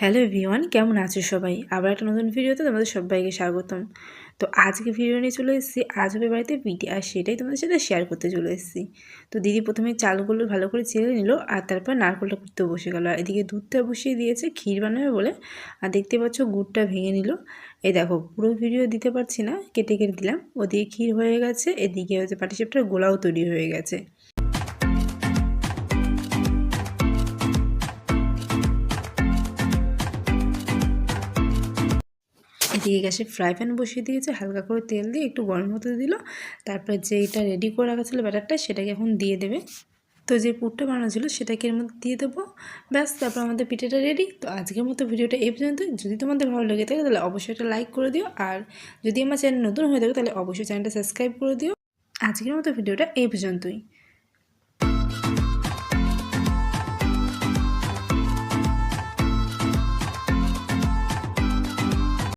Hello everyone, কেমন আছো সবাই? আবার একটা নতুন ভিডিওতে তোমাদের সবাইকে স্বাগতম। তো আজকে ভিডিও নিয়ে চলে এসেছি। আজ হবে বাড়িতে পিঠে, আর সেটাই তোমাদের সাথে শেয়ার করতে চলে এসেছি। তো দিদি প্রথমে চালগুলো ভালো করে চেলে নিল, আর তারপর নারকেলটা করতে বসে গেল। আর এদিকে দুধটা বসিয়ে দিয়েছে ক্ষীর বানাবে বলে। আর দেখতে পাচ্ছ গুড়টা ভেঙে নিল। এই দেখো, পুরো ভিডিও দিতে পারছি না, কেটে কেটে দিলাম। ওদিকে ক্ষীর হয়ে গেছে, এদিকে হচ্ছে পাটিসাপটার গোলাও তৈরি হয়ে গেছে। এদিকে গ্যাসে ফ্রাই প্যান বসিয়ে দিয়েছে, হালকা করে তেল দিয়ে একটু গরম হতে দিল। তারপর যেটা রেডি করে রাখা ছিল ব্যাটারটা, সেটাকে এখন দিয়ে দেবে। তো যে পুরটা বানানো ছিল সেটাকে এর মধ্যে দিয়ে দেবো। ব্যাস, তারপর আমাদের পিঠেটা রেডি। তো আজকের মতো ভিডিওটা এই পর্যন্ত। যদি তোমাদের ভালো লেগে থাকে তাহলে অবশ্যই একটা লাইক করে দিও, আর যদি আমার চ্যানেল নতুন হয়ে থাকে তাহলে অবশ্যই চ্যানেলটা সাবস্ক্রাইব করে দিও। আজকের মতো ভিডিওটা এই পর্যন্তই।